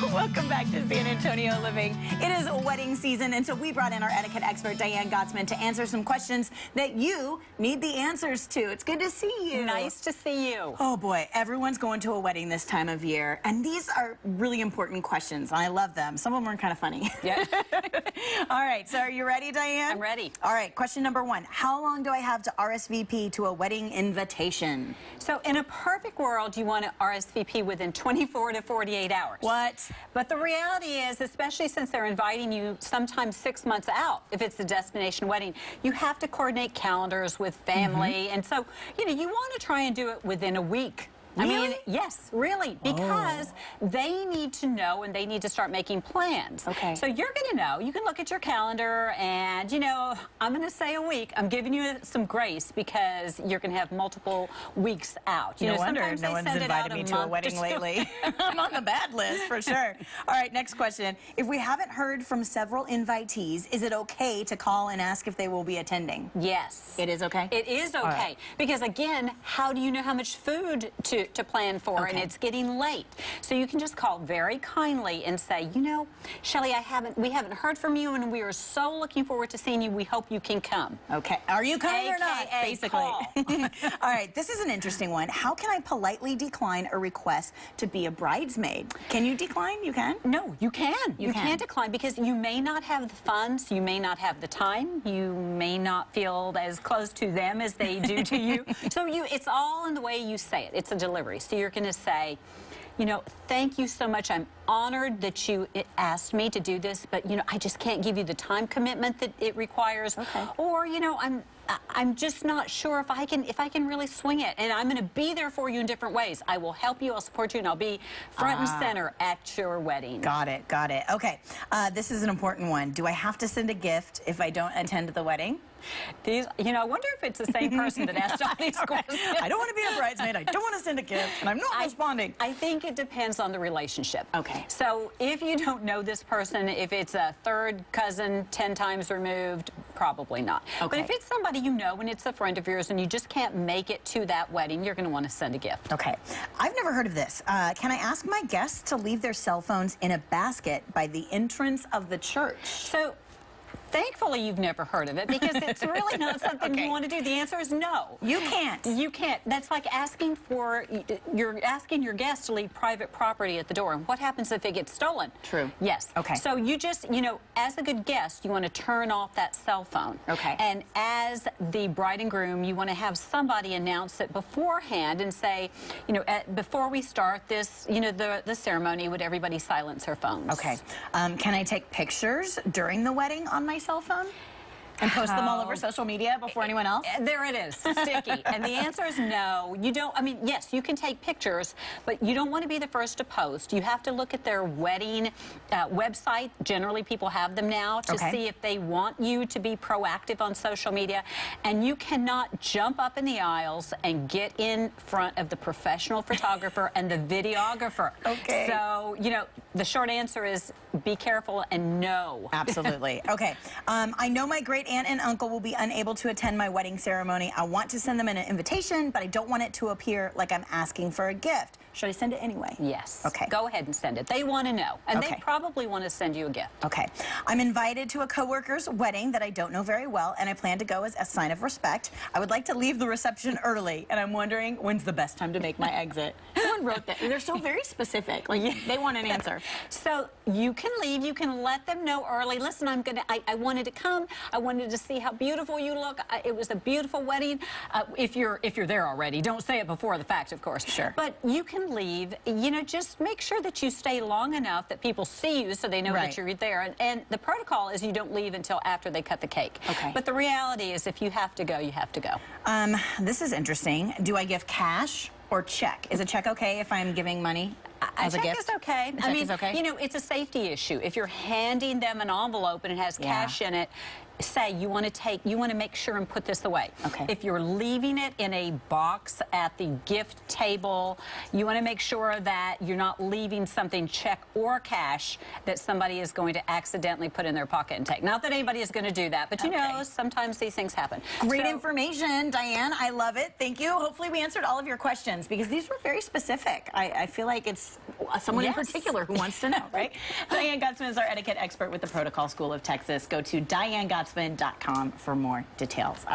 Welcome back to San Antonio Living. It is wedding season, and so we brought in our etiquette expert, Diane Gottsman, to answer some questions that you need the answers to. It's good to see you. Nice to see you. Oh, boy. Everyone's going to a wedding this time of year, and these are really important questions, and I love them. Some of them are kind of funny. Yeah. All right, so are you ready, Diane? I'm ready. All right, question number one. How long do I have to RSVP to a wedding invitation? So in a perfect world, you want to RSVP within 24 to 48 hours. What? But the reality is, especially since they're inviting you sometimes 6 months out, if it's a destination wedding, you have to coordinate calendars with family. And so, you know, you want to try and do it within a week. Really? I mean, yes, really, because they need to know and they need to start making plans. Okay. So you're going to know. You can look at your calendar and, you know, I'm going to say a week. I'm giving you some grace because you're going to have multiple weeks out. You know, wonder no one's invited me to a wedding lately. I'm on the bad list for sure. All right, next question. If we haven't heard from several invitees, is it okay to call and ask if they will be attending? Yes. It is okay? It is okay. Right. Because, again, how do you know how much food to plan for, and it's getting late. So you can just call very kindly and say, you know, Shelly, we haven't heard from you, and we are so looking forward to seeing you. We hope you can come. Okay. Are you coming or not? Basically. Call. All right. This is an interesting one. How can I politely decline a request to be a bridesmaid? Can you decline? You can? No, you can. You can decline because you may not have the funds, you may not have the time, you may not feel as close to them as they do to you. So it's all in the way you say it. It's a delivery. So you're going to say, you know, thank you so much. I'm honored that you asked me to do this, but, you know, I just can't give you the time commitment that it requires. Okay. Or, you know, I'm just not sure if I can really swing it, and I'm going to be there for you in different ways. I will help you, I'll support you, and I'll be front and center at your wedding. Got it, got it. Okay, this is an important one. Do I have to send a gift if I don't attend the wedding? You know, I wonder if it's the same person that asked all these questions. I don't want to be a bridesmaid, I don't want to send a gift, and I'm not responding. I think it depends on the relationship. Okay. So if you don't know this person, if it's a third cousin 10 times removed, probably not. Okay. But if it's somebody you know and it's a friend of yours and you just can't make it to that wedding, you're going to want to send a gift. Okay. I've never heard of this. Can I ask my guests to leave their cell phones in a basket by the entrance of the church? So, thankfully, you've never heard of it because it's really not something you want to do. The answer is no. You can't. You can't. That's like asking you're asking your guests to leave private property at the door. And what happens if it gets stolen? True. Yes. Okay. So you just, you know, as a good guest, you want to turn off that cell phone. Okay. And as the bride and groom, you want to have somebody announce it beforehand and say, you know, before we start this, you know, the ceremony, would everybody silence their phones? Okay. Can I take pictures during the wedding on my cell phone and post them all over social media before anyone else? There it is, sticky. And the answer is no. You don't, I mean, yes, you can take pictures, but you don't want to be the first to post. You have to look at their wedding website. Generally, people have them now to see if they want you to be proactive on social media. And you cannot jump up in the aisles and get in front of the professional photographer and the videographer. Okay. So, you know, the short answer is be careful and no. Absolutely. Okay. I know my great aunt and uncle will be unable to attend my wedding ceremony. I want to send them an invitation, but I don't want it to appear like I'm asking for a gift. Should I send it anyway? Yes. Okay. Go ahead and send it. They want to know, and they probably want to send you a gift. Okay. I'm invited to a coworker's wedding that I don't know very well, and I plan to go as a sign of respect. I would like to leave the reception early, and I'm wondering when's the best time to make my exit. Someone wrote that. They're so very specific. Like, they want an answer. So you can leave. You can let them know early. Listen, I wanted to come. I wanted to see how beautiful you look. It was a beautiful wedding. If you're there already, don't say it before the fact, of course. Sure. But you can leave. You know, just make sure that you stay long enough that people see you so they know that you're there. And the protocol is you don't leave until after they cut the cake. Okay. But the reality is if you have to go, you have to go. This is interesting. Do I give cash or check? Is a check okay if I'm giving money as a gift? Check is okay. I mean, you know, it's a safety issue. If you're handing them an envelope and it has cash in it, say you want to make sure and put this away. Okay. If you're leaving it in a box at the gift table, you want to make sure that you're not leaving something, check or cash, that somebody is going to accidentally put in their pocket and take. Not that anybody is going to do that, but you know, sometimes these things happen. Great information, Diane. I love it. Thank you. Hopefully we answered all of your questions because these were very specific. I feel like it's there's someone in Yes. particular who wants to know, right? Diane Gottsman is our etiquette expert with the Protocol School of Texas. Go to dianegottsman.com for more details. All right.